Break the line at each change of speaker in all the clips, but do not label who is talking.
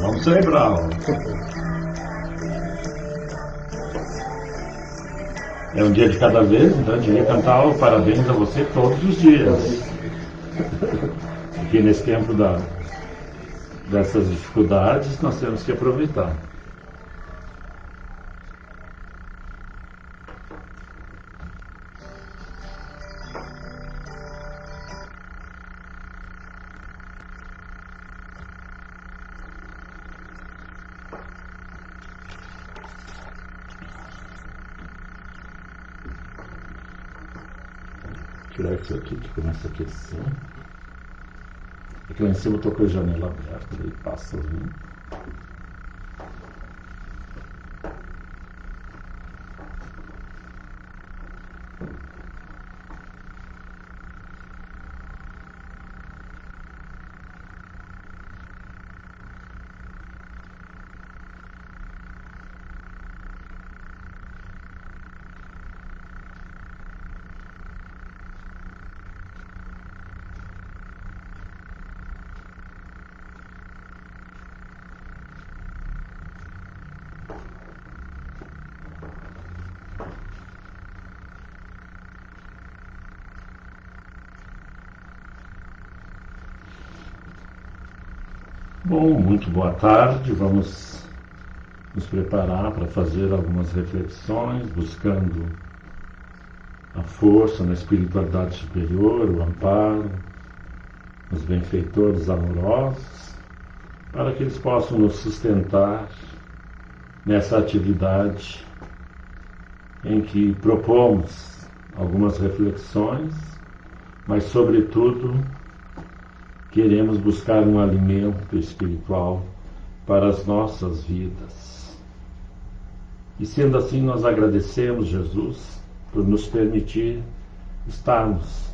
Vamos celebrar. É um dia de cada vez, então a gente vai cantar o parabéns a você todos os dias. Porque nesse tempo dessas dificuldades nós temos que aproveitar. Tirar isso aqui que começa a aquecer. Aqui lá em cima eu estou com a janela aberta, daí passa o vinho. Bom, muito boa tarde. Vamos nos preparar para fazer algumas reflexões, buscando a força na espiritualidade superior, o amparo, os benfeitores amorosos, para que eles possam nos sustentar nessa atividade em que propomos algumas reflexões, mas, sobretudo, queremos buscar um alimento espiritual para as nossas vidas. E sendo assim, nós agradecemos, Jesus, por nos permitir estarmos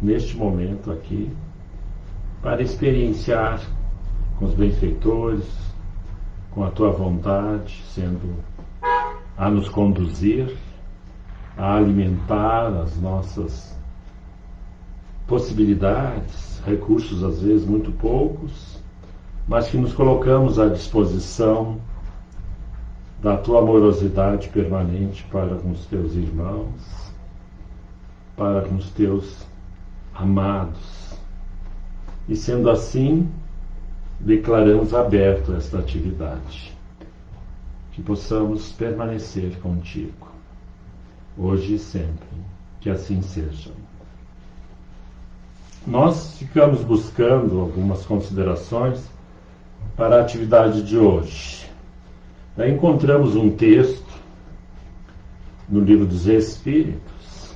neste momento aqui para experienciar com os benfeitores, com a Tua vontade, sendo a nos conduzir, a alimentar as nossas possibilidades, recursos às vezes muito poucos, mas que nos colocamos à disposição da Tua amorosidade permanente para com os Teus irmãos, para com os Teus amados. E sendo assim, declaramos aberto esta atividade, que possamos permanecer contigo, hoje e sempre, que assim seja. Nós ficamos buscando algumas considerações para a atividade de hoje. Daí encontramos um texto no Livro dos Espíritos,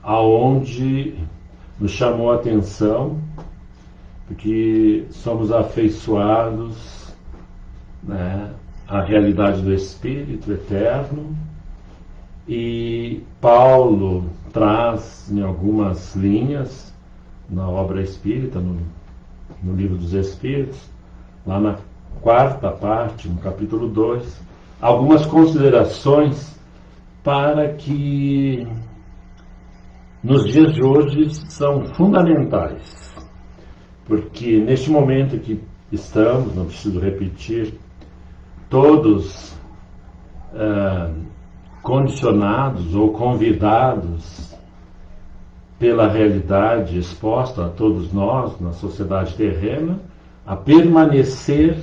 aonde nos chamou a atenção, porque somos afeiçoados, à realidade do Espírito eterno, e Paulo traz em algumas linhas na obra espírita, no Livro dos Espíritos, lá na quarta parte, no capítulo 2, algumas considerações para que nos dias de hoje são fundamentais, porque neste momento que estamos, não preciso repetir, todos condicionados ou convidados pela realidade exposta a todos nós na sociedade terrena, a permanecer,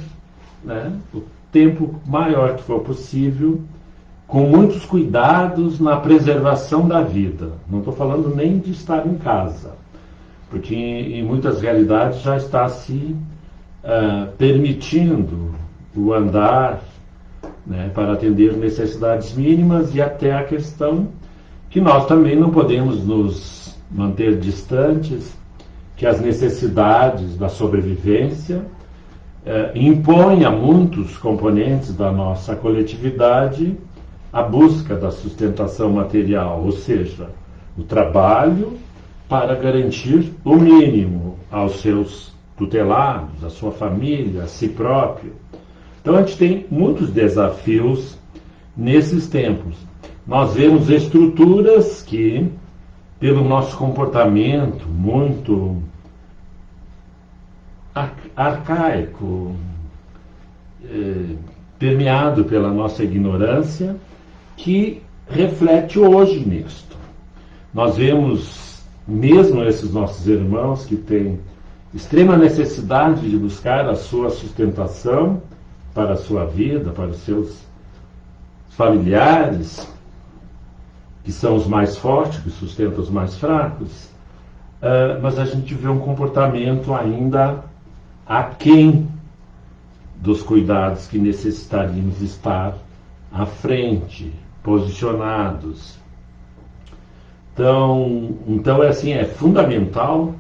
o tempo maior que for possível, com muitos cuidados na preservação da vida. Não estou falando nem de estar em casa, porque em muitas realidades já está se permitindo o andar, para atender necessidades mínimas, e até a questão que nós também não podemos nos manter distantes, que as necessidades da sobrevivência impõem a muitos componentes da nossa coletividade a busca da sustentação material, ou seja, o trabalho para garantir o mínimo aos seus tutelados, à sua família, a si próprio. Então a gente tem muitos desafios nesses tempos. Nós vemos estruturas que, pelo nosso comportamento muito arcaico, permeado pela nossa ignorância, que reflete hoje nisto. Nós vemos mesmo esses nossos irmãos que têm extrema necessidade de buscar a sua sustentação para a sua vida, para os seus familiares, que são os mais fortes, que sustentam os mais fracos, mas a gente vê um comportamento ainda aquém dos cuidados que necessitaríamos estar à frente, posicionados. Então é fundamental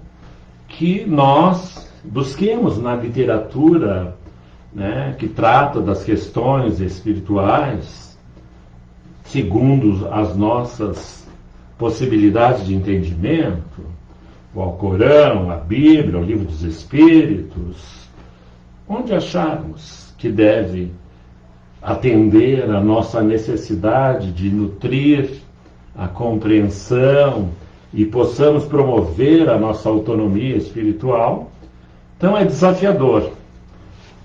que nós busquemos na literatura, né, que trata das questões espirituais, segundo as nossas possibilidades de entendimento, o Alcorão, a Bíblia, o Livro dos Espíritos, onde acharmos que deve atender a nossa necessidade de nutrir a compreensão e possamos promover a nossa autonomia espiritual, então é desafiador.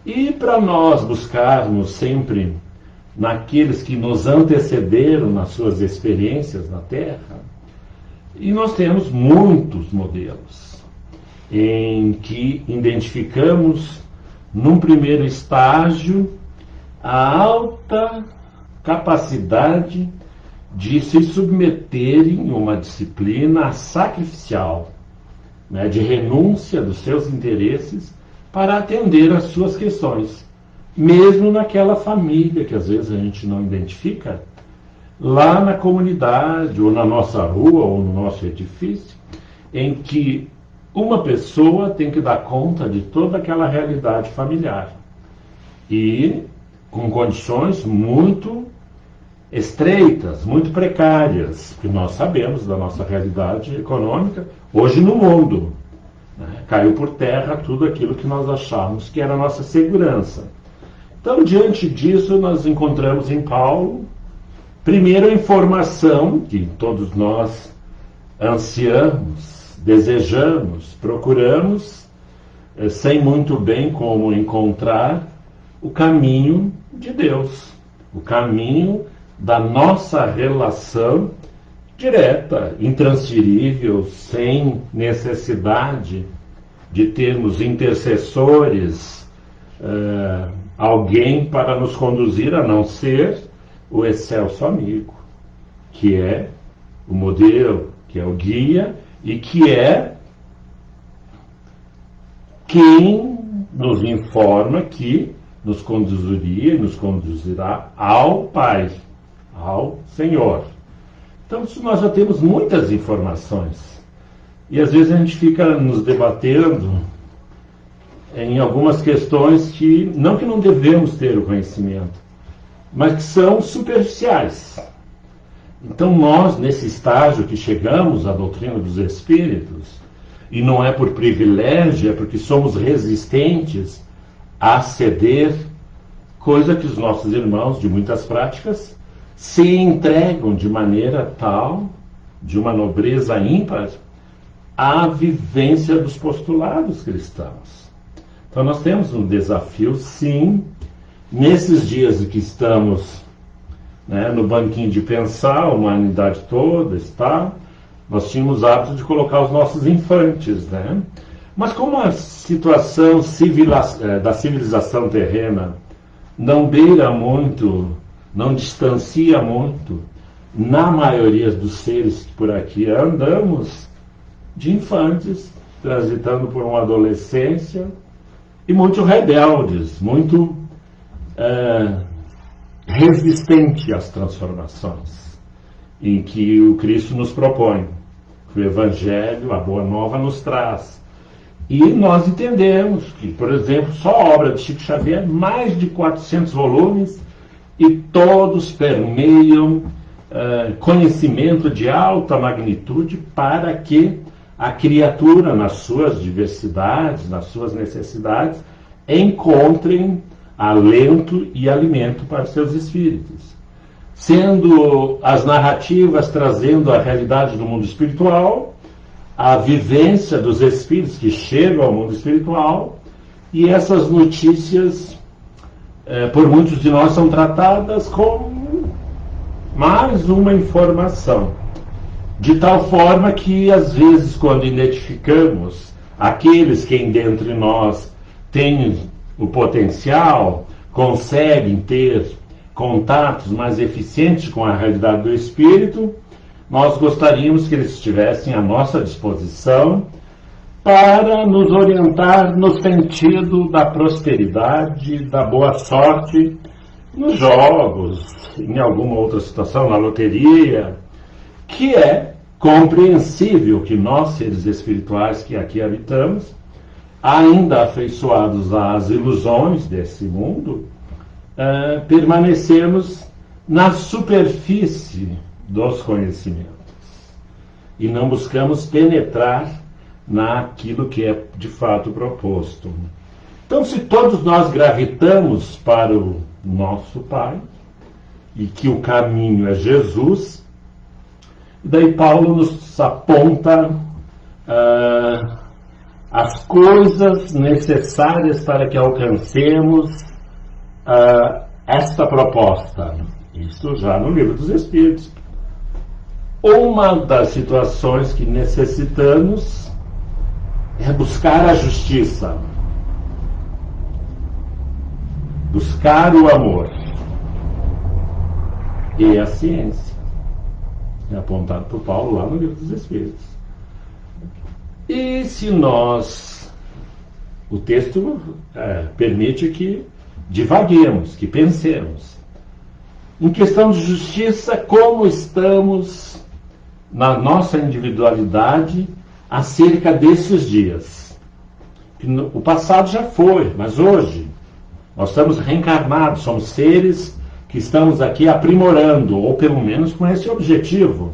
E para nós buscarmos sempre naqueles que nos antecederam nas suas experiências na Terra, e nós temos muitos modelos em que identificamos, num primeiro estágio, a alta capacidade de se submeterem a uma disciplina sacrificial, né, de renúncia dos seus interesses para atender às suas questões, mesmo naquela família que às vezes a gente não identifica, lá na comunidade, ou na nossa rua, ou no nosso edifício, em que uma pessoa tem que dar conta de toda aquela realidade familiar. E com condições muito estreitas, muito precárias, que nós sabemos da nossa realidade econômica hoje no mundo. Né? Caiu por terra tudo aquilo que nós achávamos que era a nossa segurança. Então, diante disso, nós encontramos em Paulo, primeiro, a informação que todos nós ansiamos, desejamos, procuramos, sem muito bem como encontrar o caminho de Deus, o caminho da nossa relação direta, intransferível, sem necessidade de termos intercessores, alguém para nos conduzir, a não ser o excelso amigo, que é o modelo, que é o guia e que é quem nos informa que nos conduziria e nos conduzirá ao Pai, ao Senhor. Então, nós já temos muitas informações. E às vezes a gente fica nos debatendo em algumas questões que não devemos ter o conhecimento, mas que são superficiais. Então nós, nesse estágio que chegamos à doutrina dos Espíritos, e não é por privilégio, é porque somos resistentes a ceder, coisa que os nossos irmãos de muitas práticas se entregam de maneira tal, de uma nobreza ímpar, à vivência dos postulados cristãos. Então nós temos um desafio, sim, nesses dias em que estamos, né, no banquinho de pensar, a humanidade toda está, nós tínhamos hábito de colocar os nossos infantes, né? Mas como a situação da civilização terrena não beira muito, não distancia muito, na maioria dos seres que por aqui andamos, de infantes, transitando por uma adolescência, e muito rebeldes, muito resistente às transformações em que o Cristo nos propõe, que o Evangelho, a Boa Nova, nos traz. E nós entendemos que, por exemplo, só a obra de Chico Xavier, mais de 400 volumes, e todos permeiam conhecimento de alta magnitude para que a criatura, nas suas diversidades, nas suas necessidades, encontrem alento e alimento para seus espíritos. Sendo as narrativas trazendo a realidade do mundo espiritual, a vivência dos espíritos que chegam ao mundo espiritual, e essas notícias, por muitos de nós, são tratadas como mais uma informação. De tal forma que, às vezes, quando identificamos aqueles que dentre nós têm o potencial, conseguem ter contatos mais eficientes com a realidade do espírito, nós gostaríamos que eles estivessem à nossa disposição para nos orientar no sentido da prosperidade, da boa sorte, nos jogos, em alguma outra situação, na loteria, que é compreensível que nós, seres espirituais que aqui habitamos, ainda afeiçoados às ilusões desse mundo, permanecemos na superfície dos conhecimentos e não buscamos penetrar naquilo que é de fato proposto. Então, se todos nós gravitamos para o nosso Pai e que o caminho é Jesus, daí Paulo nos aponta as coisas necessárias para que alcancemos esta proposta. Isso já no Livro dos Espíritos. Uma das situações que necessitamos é buscar a justiça, buscar o amor e a ciência. É apontado por Paulo lá no Livro dos Espíritos. E se nós... O texto permite que divaguemos, que pensemos. Em questão de justiça, como estamos na nossa individualidade acerca desses dias? O passado já foi, mas hoje nós estamos reencarnados, somos seres que estamos aqui aprimorando, ou pelo menos com esse objetivo.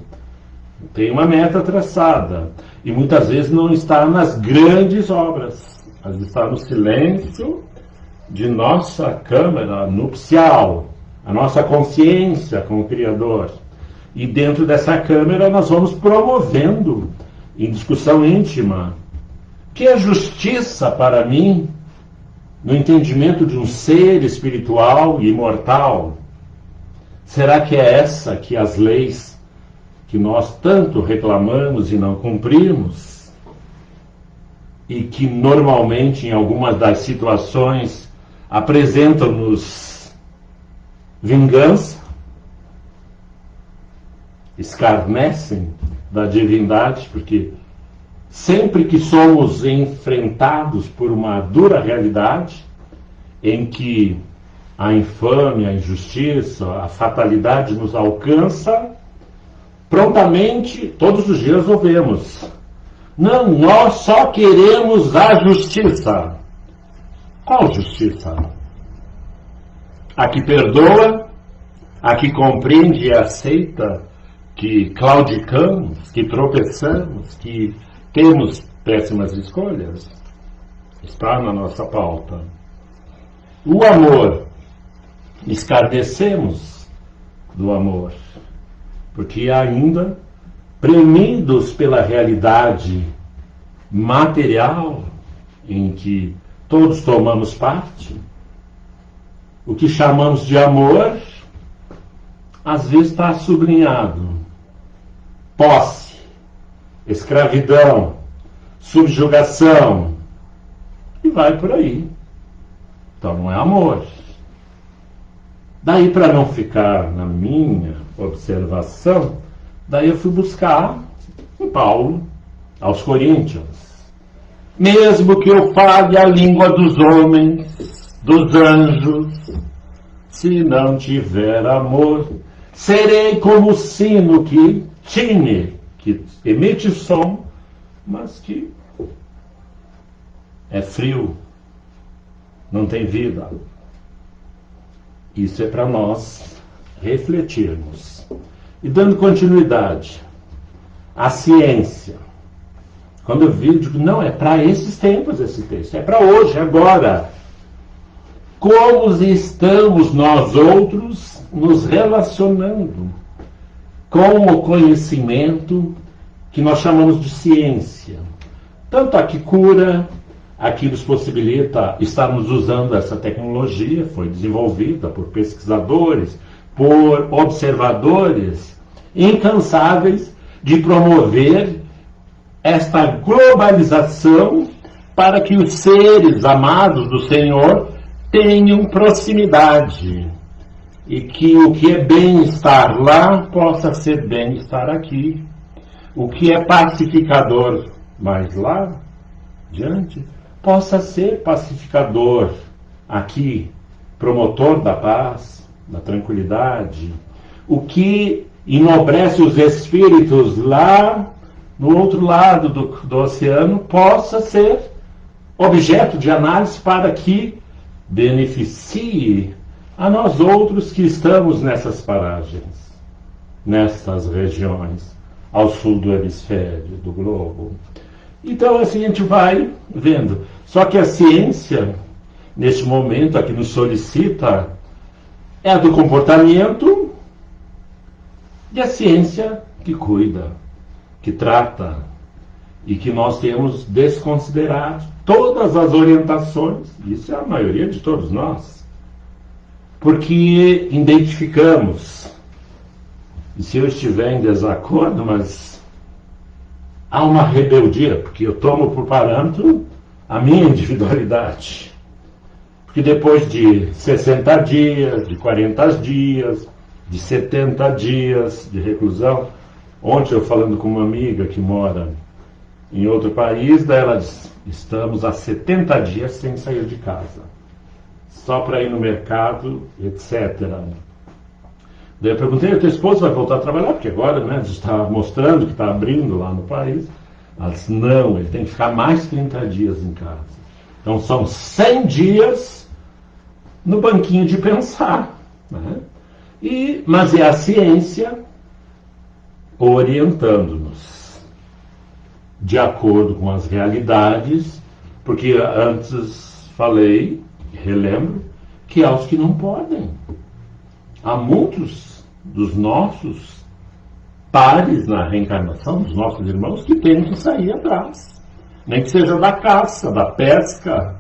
Tem uma meta traçada, e muitas vezes não está nas grandes obras, mas está no silêncio de nossa câmara nupcial, a nossa consciência com o Criador. E dentro dessa câmara nós vamos promovendo, em discussão íntima, que é justiça para mim, no entendimento de um ser espiritual e imortal. Será que é essa que as leis que nós tanto reclamamos e não cumprimos, e que normalmente em algumas das situações apresentam-nos vingança, escarnecem da divindade, porque sempre que somos enfrentados por uma dura realidade, em que a infâmia, a injustiça, a fatalidade nos alcança, prontamente, todos os dias ouvemos: não, nós só queremos a justiça. Qual justiça? A que perdoa, a que compreende e aceita que claudicamos, que tropeçamos, que temos péssimas escolhas? Está na nossa pauta. O amor, escarnecemos do amor, porque ainda, premidos pela realidade material em que todos tomamos parte, o que chamamos de amor, às vezes está sublinhado: posse, escravidão, subjugação, e vai por aí. Então não é amor. Daí, para não ficar na minha observação, daí eu fui buscar em Paulo, aos Coríntios: mesmo que eu fale a língua dos homens, dos anjos, se não tiver amor, serei como o sino que tine, que emite som, mas que é frio, não tem vida. Isso é para nós refletirmos. E dando continuidade, a ciência. Quando eu vi, digo, não, é para esses tempos esse texto, é para hoje, agora. Como estamos nós outros nos relacionando com o conhecimento que nós chamamos de ciência? Tanto a que cura, aqui nos possibilita estarmos usando essa tecnologia, foi desenvolvida por pesquisadores, por observadores incansáveis de promover esta globalização para que os seres amados do Senhor tenham proximidade e que o que é bem-estar lá possa ser bem-estar aqui. O que é pacificador mais lá diante possa ser pacificador aqui, promotor da paz, da tranquilidade. O que enobrece os espíritos lá no outro lado do oceano possa ser objeto de análise para que beneficie a nós outros que estamos nessas paragens, nessas regiões, ao sul do hemisfério, do globo. Então, assim, a gente vai vendo. Só que a ciência, neste momento, a que nos solicita, é a do comportamento e a ciência que cuida, que trata, e que nós temos desconsiderado todas as orientações, isso é a maioria de todos nós, porque identificamos, e se eu estiver em desacordo, mas há uma rebeldia, porque eu tomo por parâmetro a minha individualidade. Porque depois de 60 dias, de 40 dias, de 70 dias de reclusão, ontem eu falando com uma amiga que mora em outro país, daí ela disse, estamos há 70 dias sem sair de casa, só para ir no mercado, etc. Daí eu perguntei, o teu esposo vai voltar a trabalhar? Porque agora, né, a gente está mostrando que está abrindo lá no país. Ela disse, não, ele tem que ficar mais 30 dias em casa. Então são 100 dias no banquinho de pensar. Né? Mas é a ciência orientando-nos de acordo com as realidades, porque antes falei, relembro, que há os que não podem. Há muitos dos nossos pares na reencarnação, dos nossos irmãos, que têm que sair atrás. Nem que seja da caça, da pesca,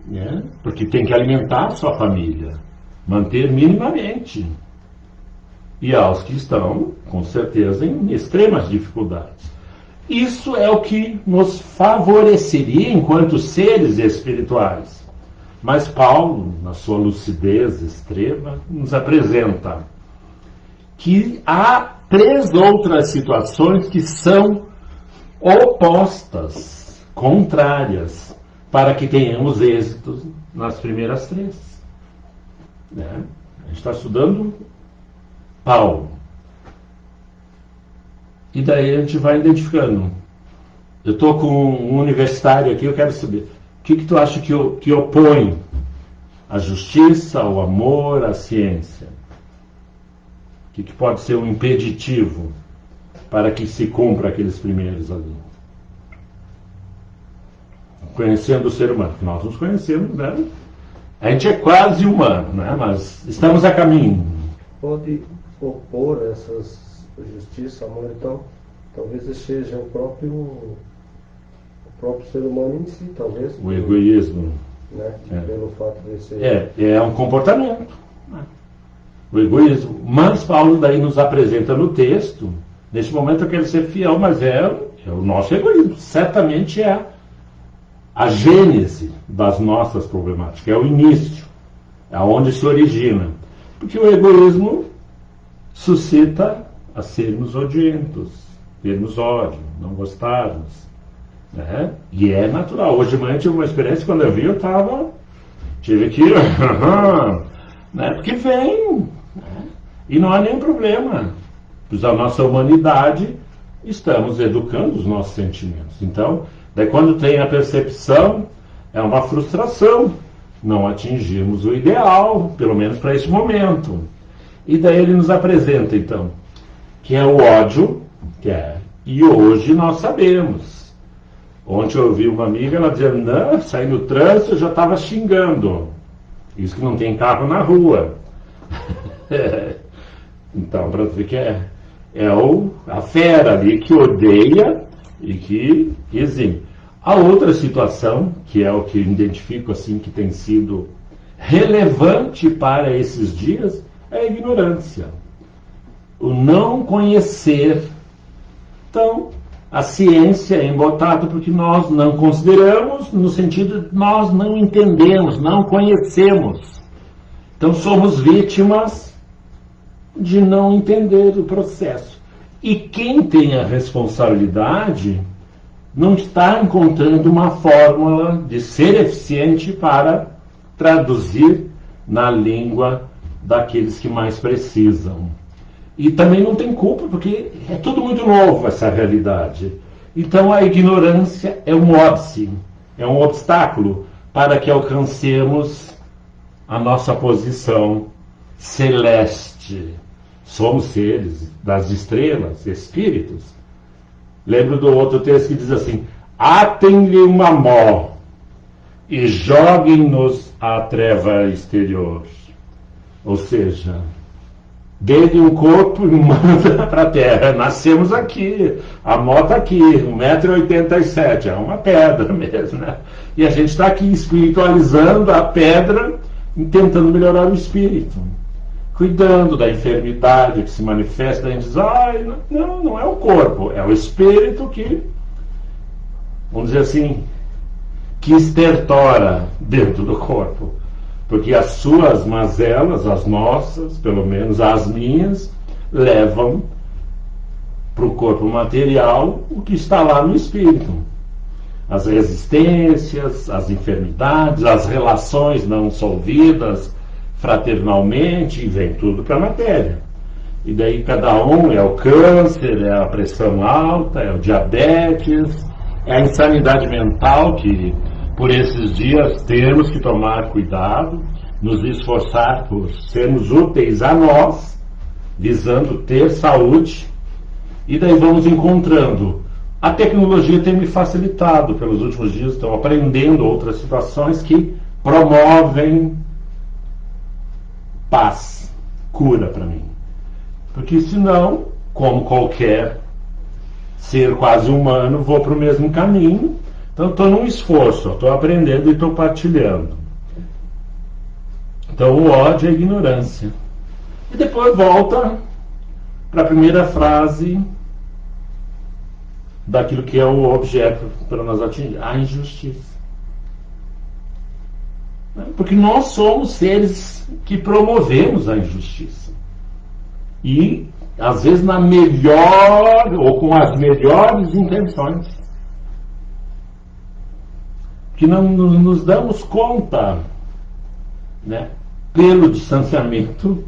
né? Porque tem que alimentar a sua família, manter minimamente. E há os que estão, com certeza, em extremas dificuldades. Isso é o que nos favoreceria enquanto seres espirituais. Mas Paulo, na sua lucidez extrema, nos apresenta que há 3 outras situações que são opostas, contrárias, para que tenhamos êxitos nas primeiras 3. Né? A gente está estudando Paulo. E daí a gente vai identificando. Eu estou com um universitário aqui, eu quero saber, o que tu acha que opõe a justiça, o amor, a ciência? O que pode ser um impeditivo para que se cumpra aqueles primeiros ali? Conhecendo o ser humano, que nós nos conhecemos, né? A gente é quase humano, né? Mas estamos a caminho.
Pode opor essas justiça, amor, então talvez seja o próprio ser humano em si, talvez.
O egoísmo.
Né? Pelo fato de ser...
É um comportamento. O egoísmo. Mas Paulo daí nos apresenta no texto, nesse momento eu quero ser fiel, mas é o nosso egoísmo. Certamente é a gênese das nossas problemáticas, é o início, é onde se origina. Porque o egoísmo suscita a sermos odientos, termos ódio, não gostarmos. Né? E é natural. Hoje de manhã eu tive uma experiência, quando eu vi, tive que né? Porque vem, né? E não há nenhum problema. Pois a nossa humanidade, estamos educando os nossos sentimentos. Então, daí quando tem a percepção, é uma frustração. Não atingimos o ideal, pelo menos para esse momento. E daí ele nos apresenta, então, que é o ódio, e hoje nós sabemos. Ontem eu ouvi uma amiga, ela dizendo, não, saí no trânsito, eu já estava xingando. Isso que não tem carro na rua. Então, para ver que é a fera ali que odeia e que exime. A outra situação, que é o que eu identifico assim que tem sido relevante para esses dias, é a ignorância. O não conhecer. Então, a ciência é embotada porque nós não consideramos, no sentido de nós não entendemos, não conhecemos. Então, somos vítimas de não entender o processo. E quem tem a responsabilidade não está encontrando uma fórmula de ser eficiente para traduzir na língua daqueles que mais precisam. E também não tem culpa, porque é tudo muito novo essa realidade. Então a ignorância é um óbice, é um obstáculo para que alcancemos a nossa posição celeste. Somos seres das estrelas, espíritos. Lembro do outro texto que diz assim: atem-lhe uma mó e joguem-nos à treva exterior. Ou seja, dê-lhe um corpo e manda para a terra. Nascemos aqui, a mó está aqui, 1,87 m, é uma pedra mesmo, né? E a gente está aqui espiritualizando a pedra e tentando melhorar o espírito. Cuidando da enfermidade que se manifesta, a gente diz, não é o corpo, é o espírito que, vamos dizer assim, que estertora dentro do corpo. Porque as suas mazelas, as nossas, pelo menos as minhas, levam para o corpo material o que está lá no espírito. As resistências, as enfermidades, as relações não solvidas fraternalmente, e vem tudo para a matéria. E daí cada um é o câncer, é a pressão alta, é o diabetes, é a insanidade mental que por esses dias temos que tomar cuidado, nos esforçar por sermos úteis a nós, visando ter saúde, e daí vamos encontrando. A tecnologia tem me facilitado pelos últimos dias, estou aprendendo outras situações que promovem paz, cura para mim. Porque senão, como qualquer ser quase humano, vou para o mesmo caminho. Então estou num esforço, estou aprendendo e estou partilhando. Então o ódio é a ignorância. E depois volta para a primeira frase daquilo que é o objeto para nós atingir, a injustiça. Porque nós somos seres que promovemos a injustiça. E, às vezes, na melhor, ou com as melhores intenções. Que não nos damos conta, né? Pelo distanciamento,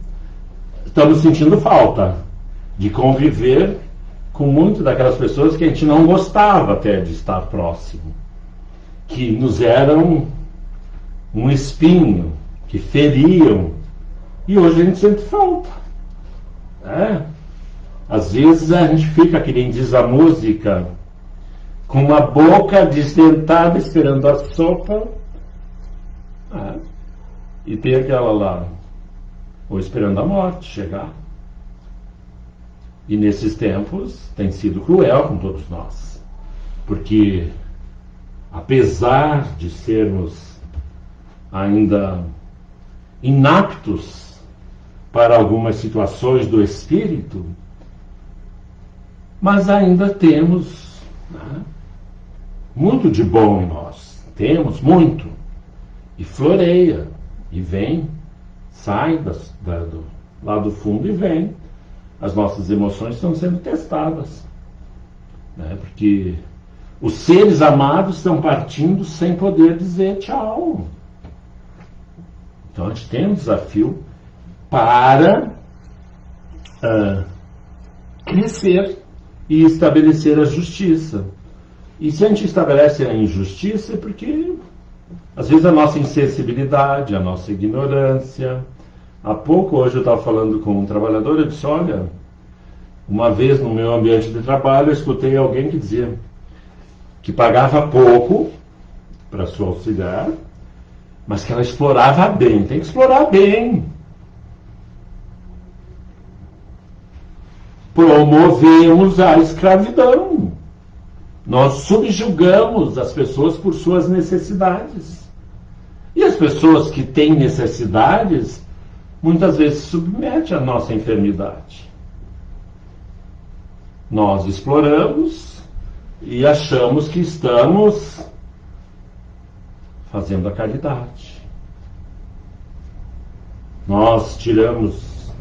estamos sentindo falta de conviver com muito daquelas pessoas que a gente não gostava até de estar próximo. Que nos eram um espinho, que feriam, e hoje a gente sente falta. Às vezes a gente fica, que nem diz a música, com uma boca desdentada esperando a sopa, e tem aquela lá, ou esperando a morte chegar. E nesses tempos tem sido cruel com todos nós, porque apesar de sermos ainda inaptos para algumas situações do espírito, mas ainda temos muito de bom em nós. Temos muito. E floreia. E vem, sai lá do fundo e vem. As nossas emoções estão sendo testadas. Porque os seres amados estão partindo sem poder dizer tchau. Então a gente tem um desafio para crescer e estabelecer a justiça. E se a gente estabelece a injustiça é porque às vezes a nossa insensibilidade, a nossa ignorância. Há pouco, hoje eu estava falando com um trabalhador, eu disse, olha, uma vez no meu ambiente de trabalho eu escutei alguém que dizia que pagava pouco para sua auxiliar, mas que ela explorava bem. Tem que explorar bem. Promovemos a escravidão. Nós subjugamos as pessoas por suas necessidades. E as pessoas que têm necessidades, muitas vezes se submetem à nossa enfermidade. Nós exploramos e achamos que estamos fazendo a caridade. Nós tiramos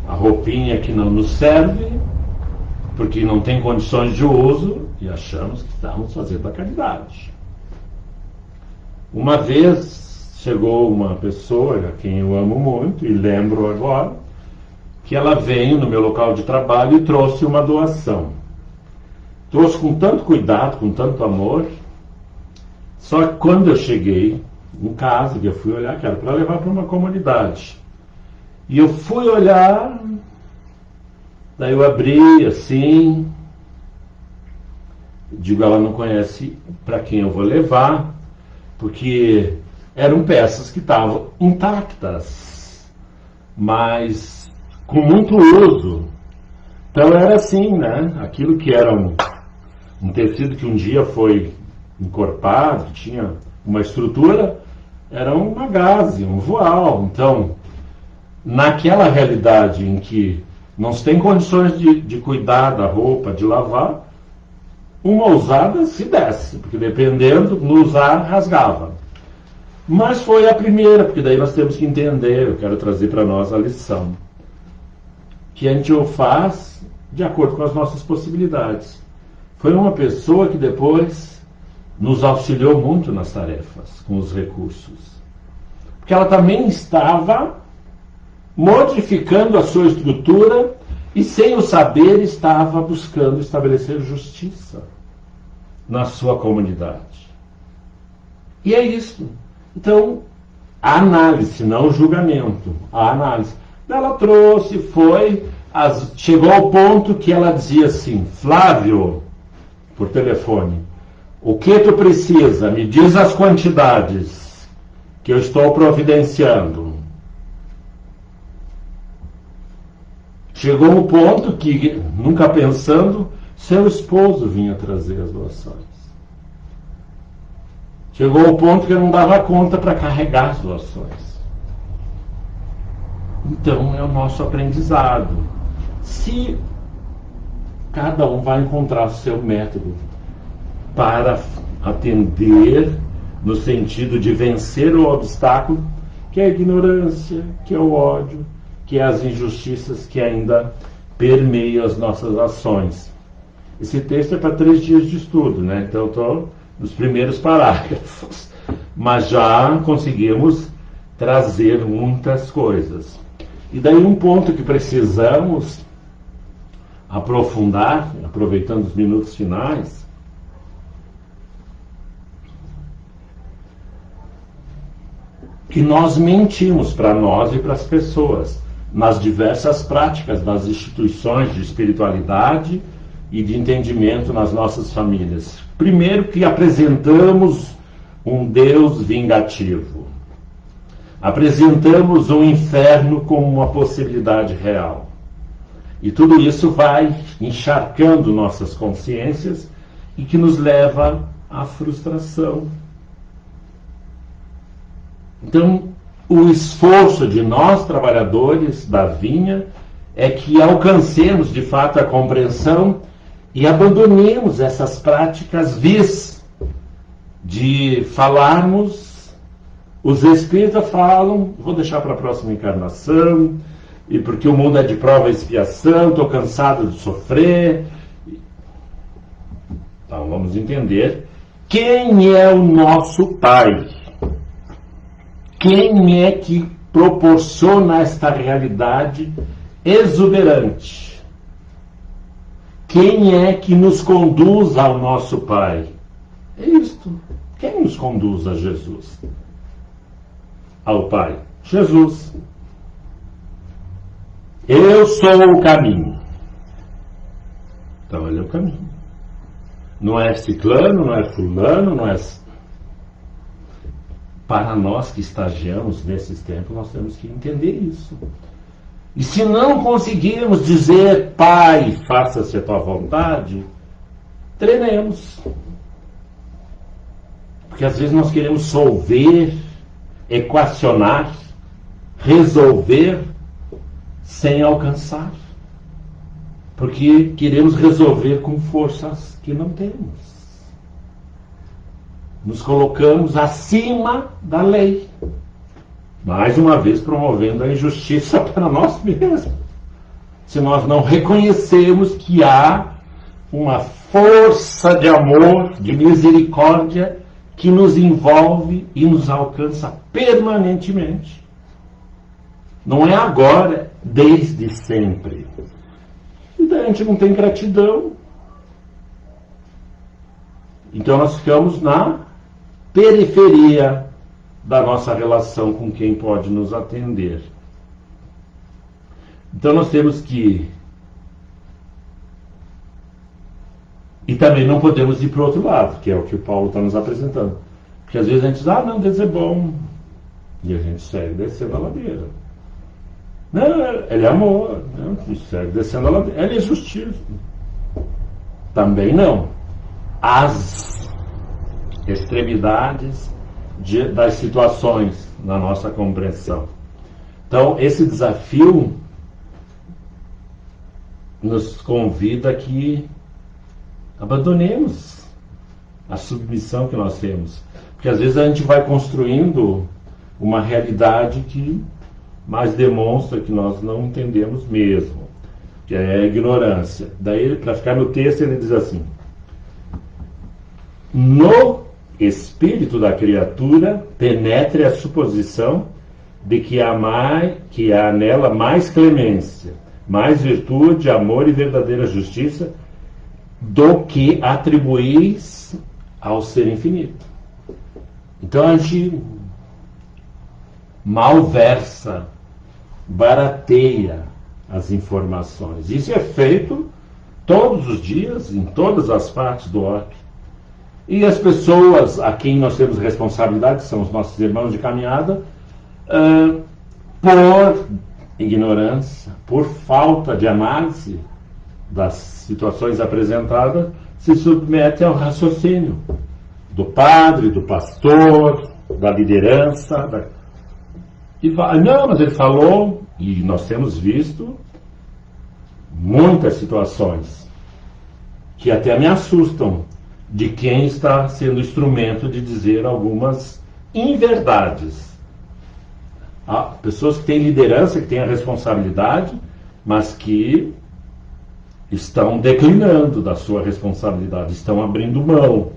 a roupinha que não nos serve, porque não tem condições de uso, e achamos que estamos fazendo a caridade. Uma vez chegou uma pessoa, a quem eu amo muito, e lembro agora, que ela veio no meu local de trabalho e trouxe uma doação. Trouxe com tanto cuidado, com tanto amor, só que quando eu cheguei em casa, que eu fui olhar, que era para levar para uma comunidade, e eu fui olhar, daí eu abri assim, digo, ela não conhece para quem eu vou levar, porque eram peças que estavam intactas, mas com muito uso. Então era assim, né? Aquilo que era um tecido que um dia foi encorpado, que tinha uma estrutura, era uma gaze, um voal. Então, naquela realidade em que não se tem condições de cuidar da roupa, de lavar, uma usada se desce, porque dependendo, no usar, rasgava. Mas foi a primeira, porque daí nós temos que entender, eu quero trazer para nós a lição, que a gente o faz de acordo com as nossas possibilidades. Foi uma pessoa que depois nos auxiliou muito nas tarefas, com os recursos. Porque ela também estava modificando a sua estrutura e, sem o saber, estava buscando estabelecer justiça na sua comunidade. E é isso. Então, a análise, não o julgamento, a análise. Ela trouxe, chegou ao ponto que ela dizia assim: Flávio, por telefone, o que tu precisa? Me diz as quantidades que eu estou providenciando. Chegou ao ponto que, nunca pensando, seu esposo vinha trazer as doações. Chegou ao ponto que eu não dava conta para carregar as doações. Então é o nosso aprendizado. Se cada um vai encontrar o seu método para atender no sentido de vencer o obstáculo, que é a ignorância, que é o ódio, que é as injustiças que ainda permeiam as nossas ações. Esse texto é para 3 dias de estudo, né? Então eu estou nos primeiros parágrafos, mas já conseguimos trazer muitas coisas. E daí um ponto que precisamos aprofundar, aproveitando os minutos finais, que nós mentimos para nós e para as pessoas nas diversas práticas das instituições de espiritualidade e de entendimento nas nossas famílias. Primeiro, que apresentamos um Deus vingativo. Apresentamos um inferno como uma possibilidade real. E tudo isso vai encharcando nossas consciências e que nos leva à frustração. Então, o esforço de nós, trabalhadores da vinha, é que alcancemos de fato a compreensão e abandonemos essas práticas vis de falarmos. Os espíritas falam, vou deixar para a próxima encarnação, e porque o mundo é de prova e expiação, estou cansado de sofrer. Então vamos entender quem é o nosso Pai. Quem é que proporciona esta realidade exuberante? Quem é que nos conduz ao nosso Pai? É isto. Quem nos conduz a Jesus? Ao Pai? Jesus. Eu sou o caminho. Então ele é o caminho. Não é ciclano, não é fulano, não é... Para nós que estagiamos nesses tempos, nós temos que entender isso. E se não conseguirmos dizer, Pai, faça-se a tua vontade, treinemos. Porque às vezes nós queremos solver, equacionar, resolver sem alcançar. Porque queremos resolver com forças que não temos. Nos colocamos acima da lei. Mais uma vez promovendo a injustiça para nós mesmos. Se nós não reconhecemos que há uma força de amor, de misericórdia, que nos envolve e nos alcança permanentemente. Não é agora, desde sempre. E daí a gente não tem gratidão. Então nós ficamos na periferia da nossa relação com quem pode nos atender. Então nós temos que... E também não podemos ir para o outro lado, que é o que o Paulo está nos apresentando. Porque às vezes a gente diz, não, Deus é bom. E a gente segue descendo a ladeira. Não, ele é amor. Não, a gente segue descendo a ladeira. Ele é justiça. Também não. As extremidades das situações na nossa compreensão. Então, esse desafio nos convida a que abandonemos a submissão que nós temos. Porque às vezes a gente vai construindo uma realidade que mais demonstra que nós não entendemos mesmo, que é a ignorância. Daí, para ficar no texto, ele diz assim: no espírito da criatura penetre a suposição de que há nela mais clemência, mais virtude, amor e verdadeira justiça do que atribuís ao ser infinito. Então a gente malversa, barateia as informações. Isso é feito todos os dias, em todas as partes do orbe. E as pessoas a quem nós temos responsabilidade, são os nossos irmãos de caminhada, por ignorância, por falta de análise das situações apresentadas, se submetem ao raciocínio do padre, do pastor, da liderança. E fala, não, mas ele falou, e nós temos visto muitas situações que até me assustam, de quem está sendo instrumento de dizer algumas inverdades. Há pessoas que têm liderança, que têm a responsabilidade, mas que estão declinando da sua responsabilidade, estão abrindo mão.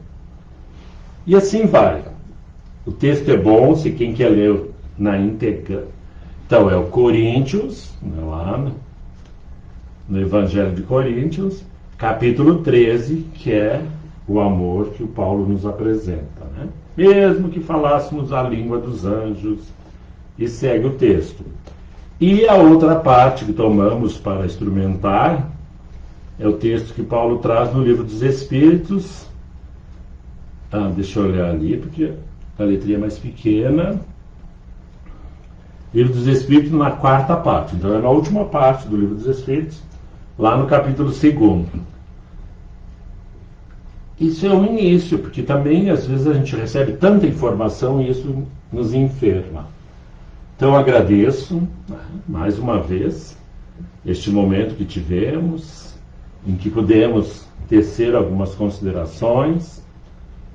E assim vai. O texto é bom, se quem quer ler na íntegra. Então é o Coríntios, lá no Evangelho de Coríntios, capítulo 13, que é o amor que o Paulo nos apresenta, né? Mesmo que falássemos a língua dos anjos, e segue o texto. E a outra parte que tomamos para instrumentar é o texto que Paulo traz no Livro dos Espíritos. Deixa eu olhar ali, porque a letrinha é mais pequena. Livro dos Espíritos, na quarta parte. Então é na última parte do Livro dos Espíritos, lá no capítulo 2. Isso é um início, porque também às vezes a gente recebe tanta informação e isso nos enferma. Então agradeço, mais uma vez, este momento que tivemos, em que pudemos tecer algumas considerações.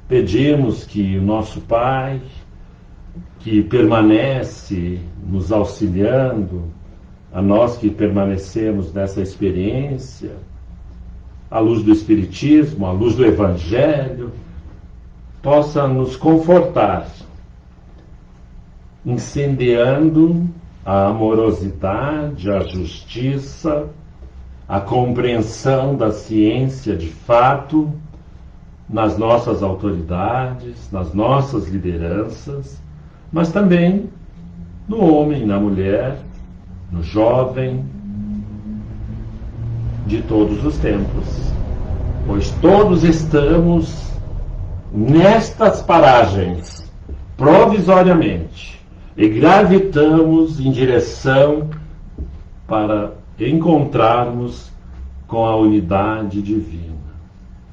Pedimos que o nosso Pai, que permanece nos auxiliando, a nós que permanecemos nessa experiência, à luz do Espiritismo, à luz do Evangelho, possa nos confortar, incendiando a amorosidade, a justiça, a compreensão da ciência de fato nas nossas autoridades, nas nossas lideranças, mas também no homem, na mulher, no jovem, de todos os tempos, pois todos estamos nestas paragens provisoriamente e gravitamos em direção para encontrarmos com a unidade divina.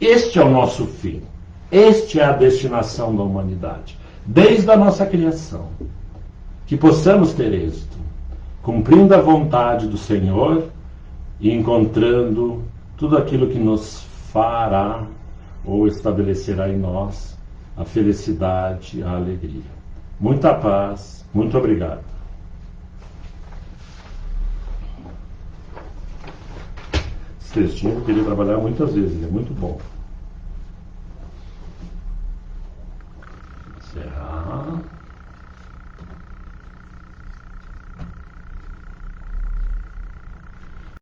Este é o nosso fim. Este é a destinação da humanidade, desde a nossa criação. Que possamos ter êxito, cumprindo a vontade do Senhor e encontrando tudo aquilo que nos fará ou estabelecerá em nós a felicidade, a alegria. Muita paz, muito obrigado. Esse textinho eu queria trabalhar muitas vezes, ele é muito bom. Encerrar.